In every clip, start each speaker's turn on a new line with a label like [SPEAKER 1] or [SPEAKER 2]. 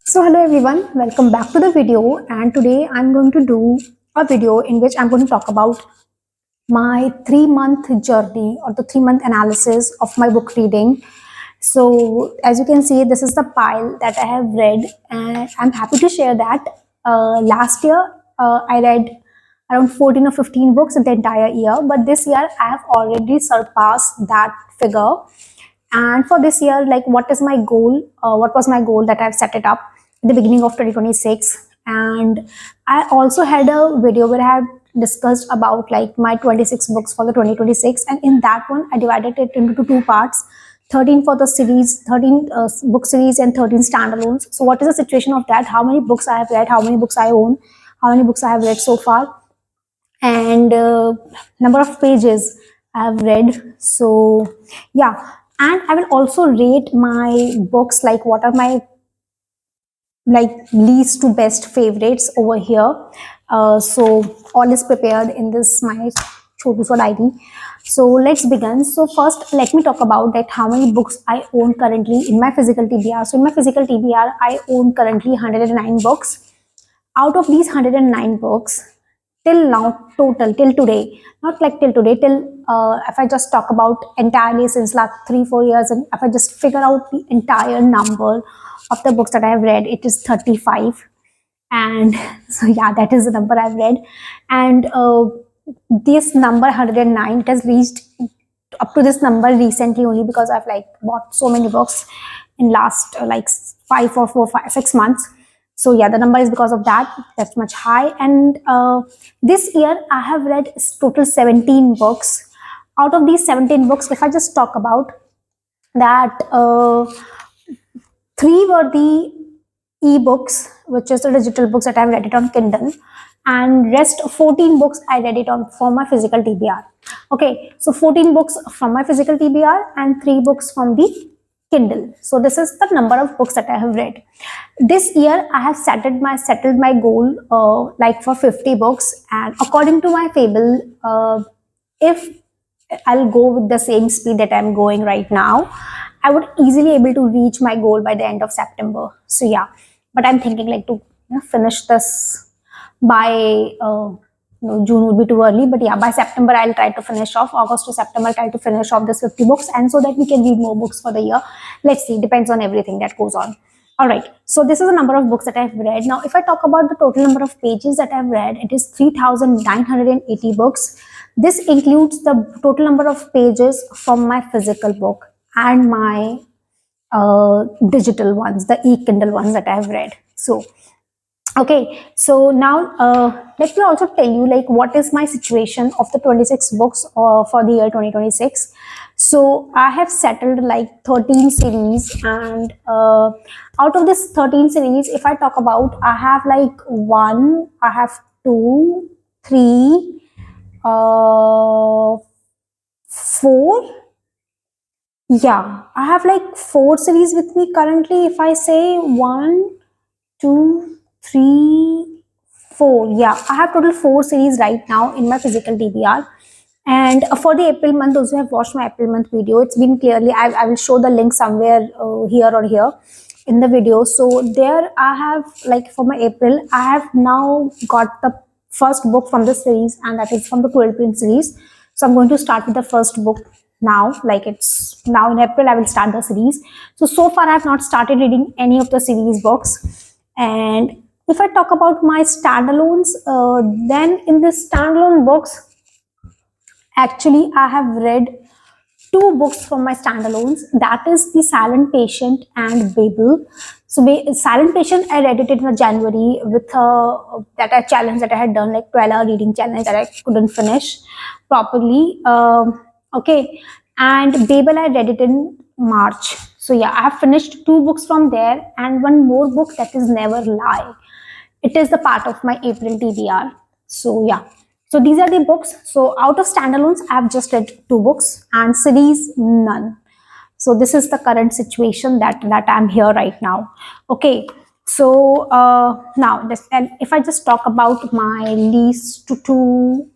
[SPEAKER 1] So hello everyone, welcome back to the video, and today I'm going to do a video in which I'm going to talk about my 3-month journey or the 3-month analysis of my book reading. So as you can see, this is the pile that I have read, and I'm happy to share that last year I read around 14 or 15 books in the entire year, but this year I have already surpassed that figure. And for this year, like, what is my goal? What was my goal that I've set it up at the beginning of 2026? And I also had a video where I had discussed about like my 26 books for the 2026, and in that one I divided it into two parts: 13 for the series, 13 book series, and 13 standalones. So what is the situation of that? How many books I have read? How many books I own? How many books I have read so far? And number of pages I have read. So yeah, and I will also rate my books, like what are my like least to best favorites over here. So all is prepared in this my Chotu Sa diary. So let's begin. So first, let me talk about that how many books I own currently in my physical TBR. So in my physical TBR, I own currently 109 books. Out of these 109 books, till now, total, till today, not like till today, till if I just talk about entirely since last 3-4 years, and if I just figure out the entire number of the books that I have read, it is 35. And so yeah, that is the number I've read. And this number 109, it has reached up to this number recently only because I've like bought so many books in last like 6 months. So yeah, the number is because of that. That's much high. And this year I have read total 17 books. Out of these 17 books, if I just talk about that, 3 were the e-books, which is the digital books that I've read it on Kindle, and rest 14 books I read it on from my physical TBR. Okay, so 14 books from my physical TBR and 3 books from the Kindle. So this is the number of books that I have read. This year I have settled my goal like for 50 books, and according to my fable, if I'll go with the same speed that I'm going right now, I would easily able to reach my goal by the end of September. So yeah, but I'm thinking like to finish this by June would be too early, but yeah, by September I'll try to finish off. August to September I'll try to finish off this 50 books, and so that we can read more books for the year. Let's see, depends on everything that goes on. All right, so this is the number of books that I've read. Now, if I talk about the total number of pages that I've read, it is 3,980 books. This includes the total number of pages from my physical book and my digital ones, the e-Kindle ones that I've read. So okay, so now let me also tell you like what is my situation of the 26 books for the year 2026. So I have settled like 13 series, and out of this 13 series, if I talk about, I have like 1, I have 2, 3, 4. Yeah, I have like 4 series with me currently. If I say 1, 2, 3, 4, yeah, I have total 4 series right now in my physical TBR. And for the April month, those who have watched my April month video, it's been clearly, I will show the link somewhere here or here in the video. So there I have, like for my April, I have now got the first book from the series, and that is from the Cruel Prince series. So I'm going to start with the first book now, like it's now in April I will start the series. So far I have not started reading any of the series books. And if I talk about my standalones, then in the standalone books, actually I have read 2 books from my standalones. That is The Silent Patient and Babel. So Silent Patient, I read it in January with that a challenge that I had done, like 12-hour reading challenge that I couldn't finish properly. Okay, and Babel I read it in March. So yeah, I have finished 2 books from there, and one more book, that is Never Lie. It is the part of my April TBR. So yeah, so these are the books. So out of standalones, I have just read 2 books, and series none. So this is the current situation that I'm here right now. Okay, so now this, and if I just talk about my least to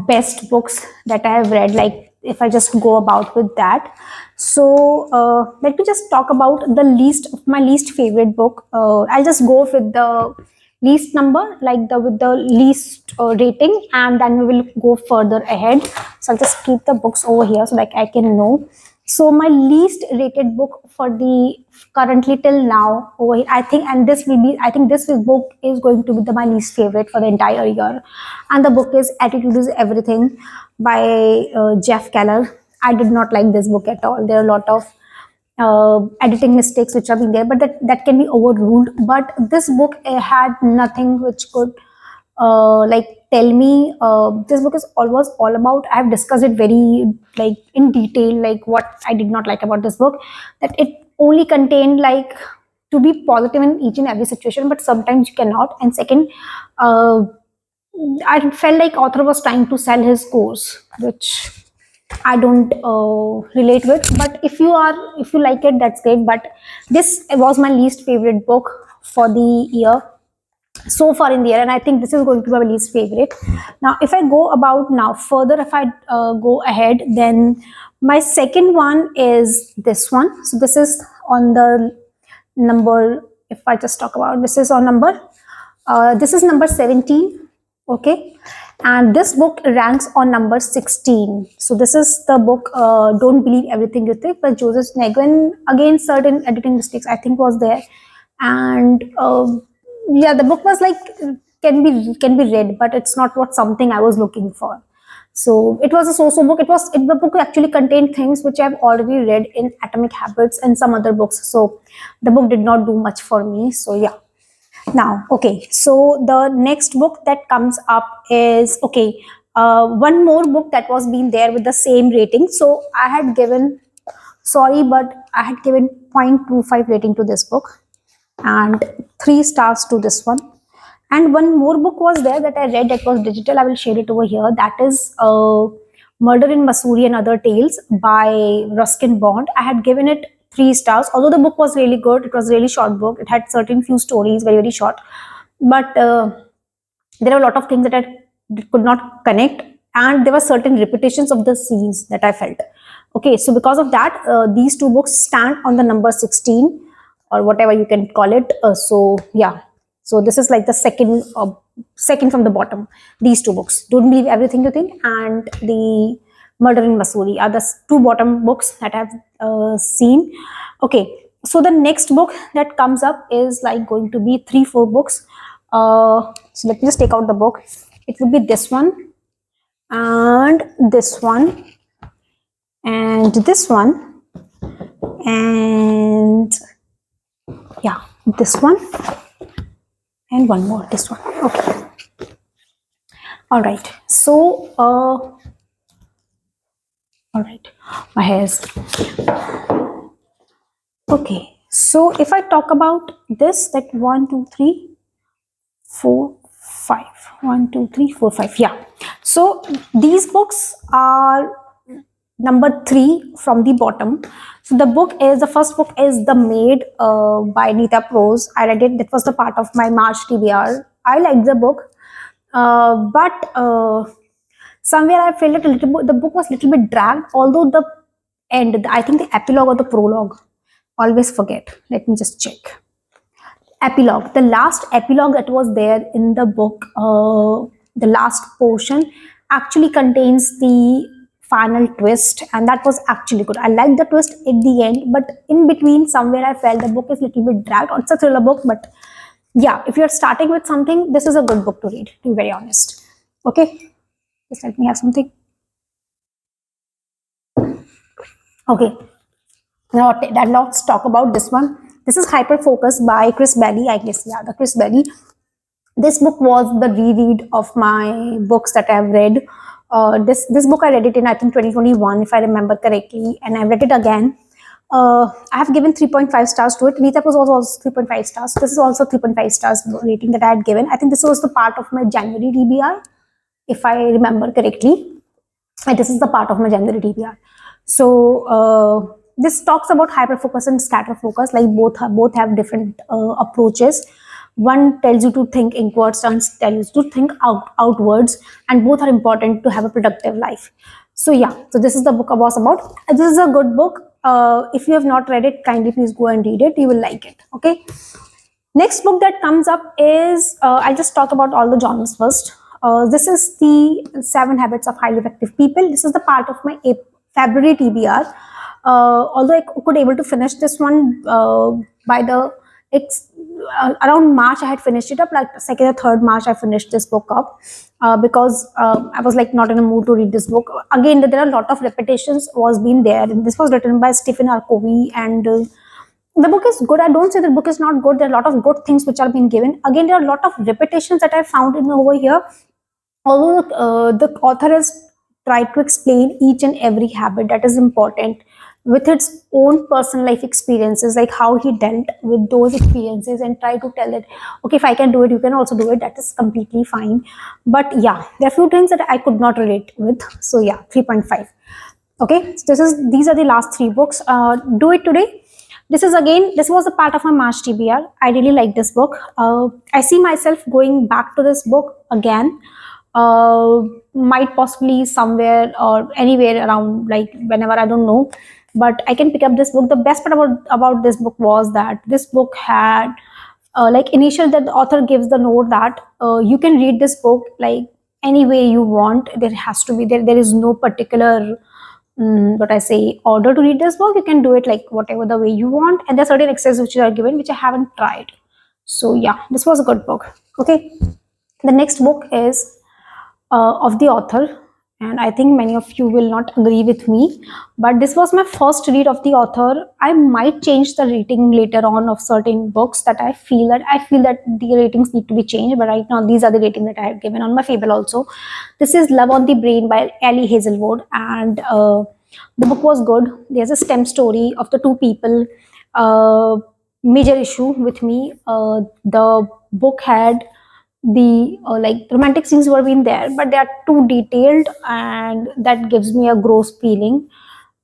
[SPEAKER 1] best books that I have read, like if I just go about with that. So let me just talk about the my least favorite book. I'll just go with the least number, like the with the least rating, and then we will go further ahead. So I'll just keep the books over here so like I can know. So my least rated book for the currently till now over here, I think, and this will be, I think book is going to be my least favorite for the entire year, and the book is Attitude is Everything by Jeff Keller. I did not like this book at all. There are a lot of editing mistakes which have been there, but that can be overruled. But this book had nothing which could like tell me this book is almost all about. I have discussed it very like in detail, like what I did not like about this book, that it only contained like to be positive in each and every situation, but sometimes you cannot. And second, I felt like author was trying to sell his course, which I don't relate with. But if you like it, that's great. But this was my least favorite book for the year so far in the year, and I think this is going to be my least favorite. Now, if I go about now further, if I go ahead, then my second one is this one. So this is on the number. If I just talk about this is on number. This is number 17. Okay, and this book ranks on number 16. So this is the book Don't Believe Everything You Think by Joseph Neguen. Again, certain editing mistakes I think was there, and yeah, the book was like can be read, but it's not what something I was looking for. So it was a so-so book. The book actually contained things which I've already read in Atomic Habits and some other books. So the book did not do much for me. So yeah. Now, okay. So the next book that comes up is okay. One more book that was being there with the same rating. So I had given, sorry, but I had given 0.25 rating to this book and 3 stars to this one. And one more book was there that I read that was digital. I will share it over here. That is Murder in Missouri and Other Tales by Ruskin Bond. I had given it 3 stars. Although the book was really good, it was a really short book. It had certain few stories, very, very short. But there are a lot of things that I could not connect. And there were certain repetitions of the scenes that I felt. Okay, so because of that, these two books stand on the number 16 or whatever you can call it. So yeah, so this is like the second from the bottom. These two books, Don't Believe Everything You Think and the Murder in Missouri, are the two bottom books that I've seen. Okay, so the next book that comes up is like going to be 3-4 books. So let me just take out the book. It would be this one and this one and this one and yeah, this one and one more, this one. Okay, all right. So all right, my hairs. Okay, so if I talk about this, that 1 2 3 4 5 1 2 3 4 5, yeah. So these books are number 3 from the bottom. So the first book is The Maid by Nita Prose. I read it. That was the part of my March TBR. I liked the book, but somewhere I felt it a little bit. The book was a little bit dragged. Although the end, I think the epilogue or the prologue. Always forget. Let me just check. Epilogue. The last epilogue that was there in the book, the last portion, actually contains the final twist, and that was actually good. I liked the twist at the end, but in between somewhere I felt the book is a little bit dragged. It's a thriller book, but yeah, if you're starting with something, this is a good book to read, to be very honest. Okay, just let me have something. Okay, now let's talk about this one. This is Hyper Focus by Chris Bailey, I guess. Yeah, the Chris Bailey. This book was the reread of my books that I've read. This book I read it in I think 2021 if I remember correctly, and I read it again. I have given 3.5 stars to it. Nita was also 3.5 stars. This is also 3.5 stars rating that I had given. I think this was the part of my January TBR, if I remember correctly. And this is the part of my January TBR. So this talks about hyper focus and scatter focus. Like both have different approaches. One tells you to think inwards, one tells you to think outwards, and both are important to have a productive life. So yeah, so this is the book I was about. This is a good book. If you have not read it, kindly please go and read it. You will like it. Okay. Next book that comes up is, I'll just talk about all the genres first. This is the Seven Habits of Highly Effective People. This is the part of my February TBR. Although I could able to finish this one by the it's around March, I had finished it up. Like second or third March, I finished this book up because I was like not in a mood to read this book. Again, there are a lot of repetitions was being there. And this was written by Stephen R. Covey, and the book is good. I don't say the book is not good. There are a lot of good things which are being given. Again, there are a lot of repetitions that I found in over here. Although the author has tried to explain each and every habit that is important with its own personal life experiences, like how he dealt with those experiences, and try to tell it, okay, if I can do it, you can also do it. That is completely fine. But yeah, there are few things that I could not relate with. So yeah, 3.5. Okay, so these are the last three books. Do it today. This was a part of my March TBR. I really like this book. I see myself going back to this book again. Might possibly somewhere or anywhere around, like whenever, I don't know. But I can pick up this book. The best part about this book was that this book had like initial that the author gives the note that you can read this book like any way you want. There has to be there is no particular what I say order to read this book. You can do it like whatever the way you want, and there are certain exercises which are given which I haven't tried. So yeah, this was a good book. Okay, the next book is of the author, and I think many of you will not agree with me, but this was my first read of the author. I might change the rating later on of certain books that I feel that the ratings need to be changed, but right now these are the ratings that I have given on my Fable also. This is Love on the Brain by Ellie Hazelwood, and the book was good. There's a stem story of the two people. Major issue with me, the book had the like romantic scenes were being there, but they are too detailed, and that gives me a gross feeling.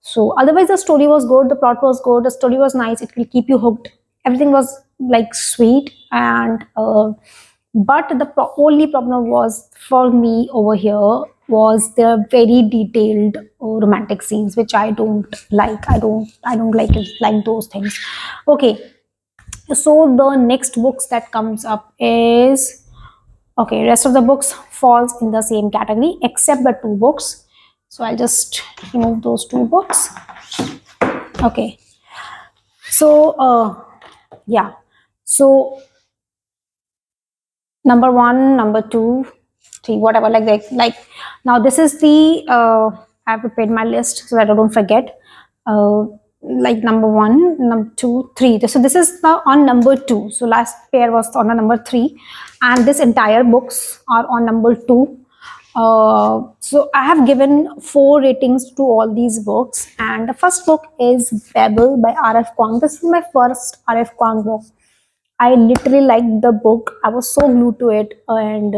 [SPEAKER 1] So otherwise the story was good, the plot was good, the story was nice, it will keep you hooked, everything was like sweet, and but the only problem was for me over here was the very detailed romantic scenes, which I don't like. I don't like those things. Okay, so the next books that comes up is, okay, rest of the books falls in the same category except the two books. So I'll just remove those two books. Okay. So yeah. So number one, number two, three, whatever, like now this is the I've prepared my list so that I don't forget. Like number one, number two, three. So this is the on number two. So last pair was on the number three, and this entire books are on number two. So I have given 4 ratings to all these books, and the first book is Babel by R.F. Kuang. This is my first R.F. Kuang book. I literally liked the book. I was so glued to it, and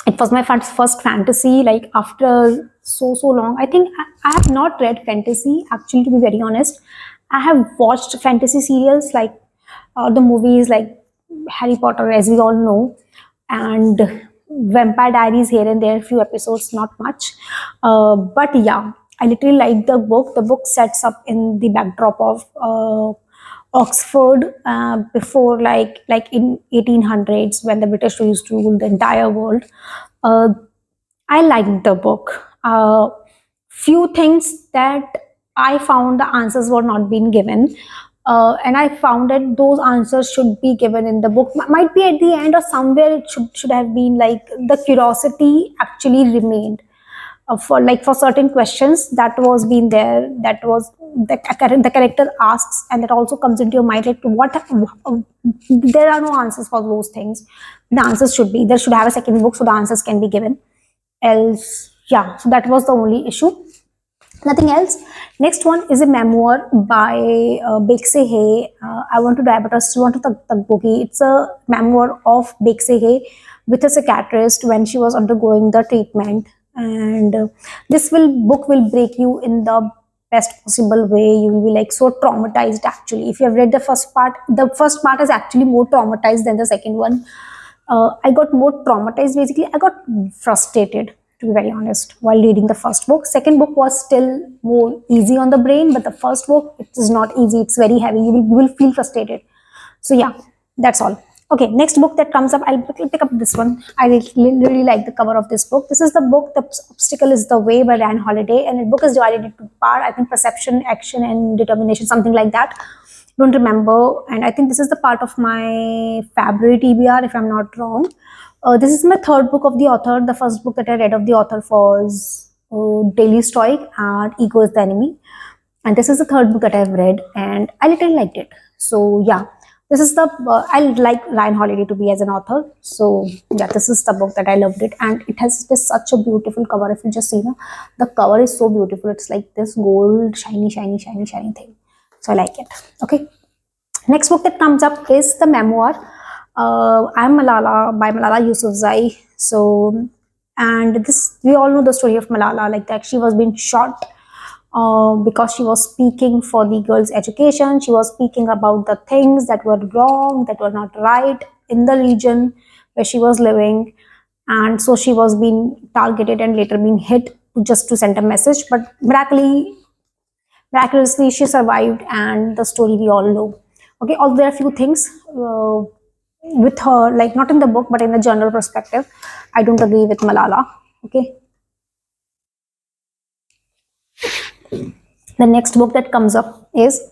[SPEAKER 1] it was my first fantasy. Like after so long, I think I have not read fantasy actually. To be very honest, I have watched fantasy serials like the movies like Harry Potter, as we all know, and Vampire Diaries here and there, few episodes, not much. But yeah, I literally like the book. The book sets up in the backdrop of Oxford before like in 1800s when the British used to rule the entire world. Uh, I liked the book. Few things that I found the answers were not being given. And I found that those answers should be given in the book. Might be at the end or somewhere it should have been like the curiosity actually remained for certain questions that was being there, that was the character asks, and that also comes into your mind like what there are no answers for those things. The answers should be there, should have a second book so the answers can be given. Else, yeah, so that was the only issue, nothing else. Next one is a memoir by Bekse Hay. I want to die but I still want to Boogie. It's a memoir of Bekse Hay with a psychiatrist when she was undergoing the treatment, and this book will break you in the best possible way. You will be like so traumatized. Actually, if you have read the first part is actually more traumatized than the second one. I got more traumatized. Basically, I got frustrated, to be very honest, while reading the first book. Second book was still more easy on the brain, but the first book, it is not easy. It's very heavy. You will feel frustrated. So yeah, that's all. Okay, next book that comes up, I'll pick up this one. I really like the cover of this book. This is the book, The Obstacle is the Way by Ryan Holiday, and the book is divided into part, I think perception, action, and determination, something like that. Don't remember, and I think this is the part of my February TBR, if I'm not wrong. This is my third book of the author. The first book that I read of the author was Daily Stoic and Ego is the Enemy. And this is the third book that I've read, and I literally liked it. So yeah, this is the I like Ryan Holiday to be as an author. So yeah, this is the book that I loved it, and it has this such a beautiful cover. If you just see, the cover is so beautiful. It's like this gold, shiny, shiny, shiny, shiny thing. So I like it. Okay, next book that comes up is the memoir. I'm Malala by Malala Yousafzai. So, and this we all know the story of Malala. Like that, she was being shot because she was speaking for the girls' education. She was speaking about the things that were wrong, that were not right in the region where she was living. And so she was being targeted and later being hit just to send a message. But miraculously, she survived, and the story we all know. Okay, although there are a few things with her, like not in the book, but in the general perspective, I don't agree with Malala. Okay, the next book that comes up is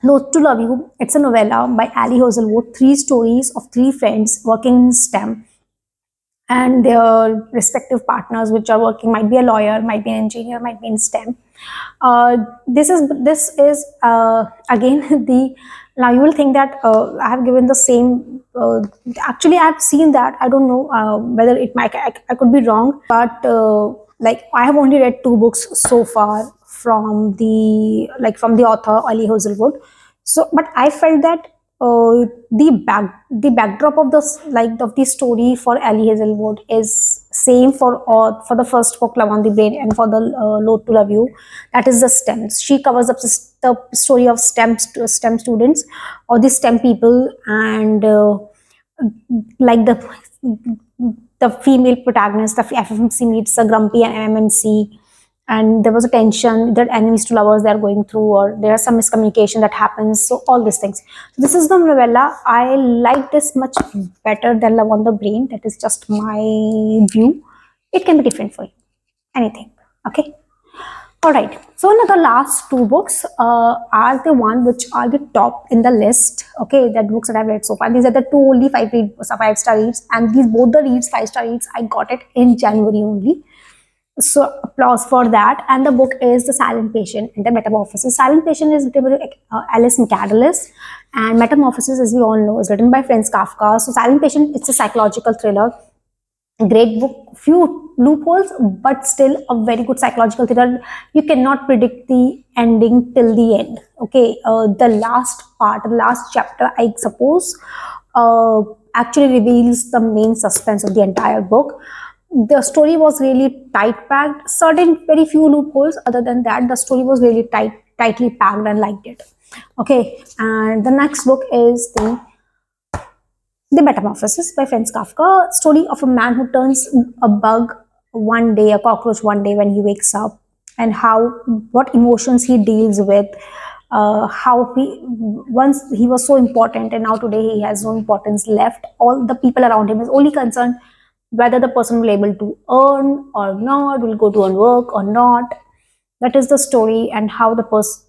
[SPEAKER 1] Loath to Love You. It's a novella by Ali Hazelwood. Three stories of three friends working in STEM and their respective partners, which are working, might be a lawyer, might be an engineer, might be in STEM. This is again the now you will think that I have given the same. Actually, I have seen that. I don't know whether it might. I could be wrong, but like I have only read two books so far from the author Ali Hazelwood. So, but I felt that the backdrop of the story for Ali Hazelwood is same for the first book Love on the Brain and for the Loath to Love You. That is the STEMs. She covers up the story of STEM students or the STEM people, and like the female protagonist, the FMC meets the grumpy and MMC, and there was a tension that enemies to lovers they are going through, or there are some miscommunication that happens. So all these things. So this is the novella. I like this much better than Love on the Brain. That is just my view. It can be different for you. Anything. Okay. All right. So now the last two books are the one which are the top in the list. Okay, that books that I've read so far. These are the two only 5-star reads, and these both the reads 5-star reads. I got it in January only. So applause for that. And the book is The Silent Patient and the Metamorphosis. Silent Patient is written by Alice McCandless, and Metamorphosis, as we all know, is written by Franz Kafka. So Silent Patient, it's a psychological thriller. Great book, few loopholes, but still a very good psychological thriller. You cannot predict the ending till the end. Okay, the last part, the last chapter, I suppose, actually reveals the main suspense of the entire book. The story was really tight packed. Certain very few loopholes. Other than that, the story was really tightly packed, and liked it. Okay, and the next book is the Metamorphosis by Franz Kafka. Story of a man who turns a bug one day, a cockroach one day when he wakes up, and what emotions he deals with. How he once he was so important, and now today he has no importance left. All the people around him is only concerned whether the person will able to earn or not, will go to earn work or not. That is the story, and how the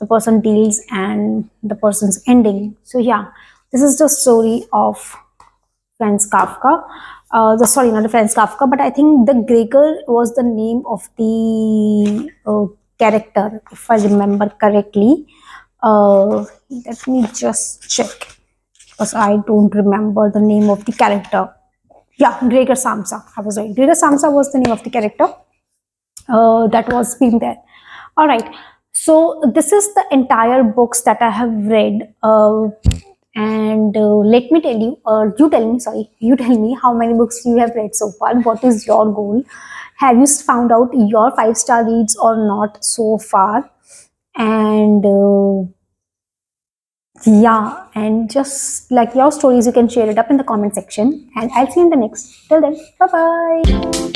[SPEAKER 1] person deals and the person's ending. So yeah, this is the story of Franz Kafka. The sorry, not the Franz Kafka, but I think the Gregor was the name of the character, if I remember correctly. Let me just check, because I don't remember the name of the character. Yeah, Gregor Samsa. I was right. Gregor Samsa was the name of the character that was being there. All right. So this is the entire books that I have read. And let me tell you, you tell me how many books you have read so far. What is your goal? Have you found out your 5-star reads or not so far? And yeah, and just like your stories, you can share it up in the comment section, and I'll see you in the next. Till then, bye bye.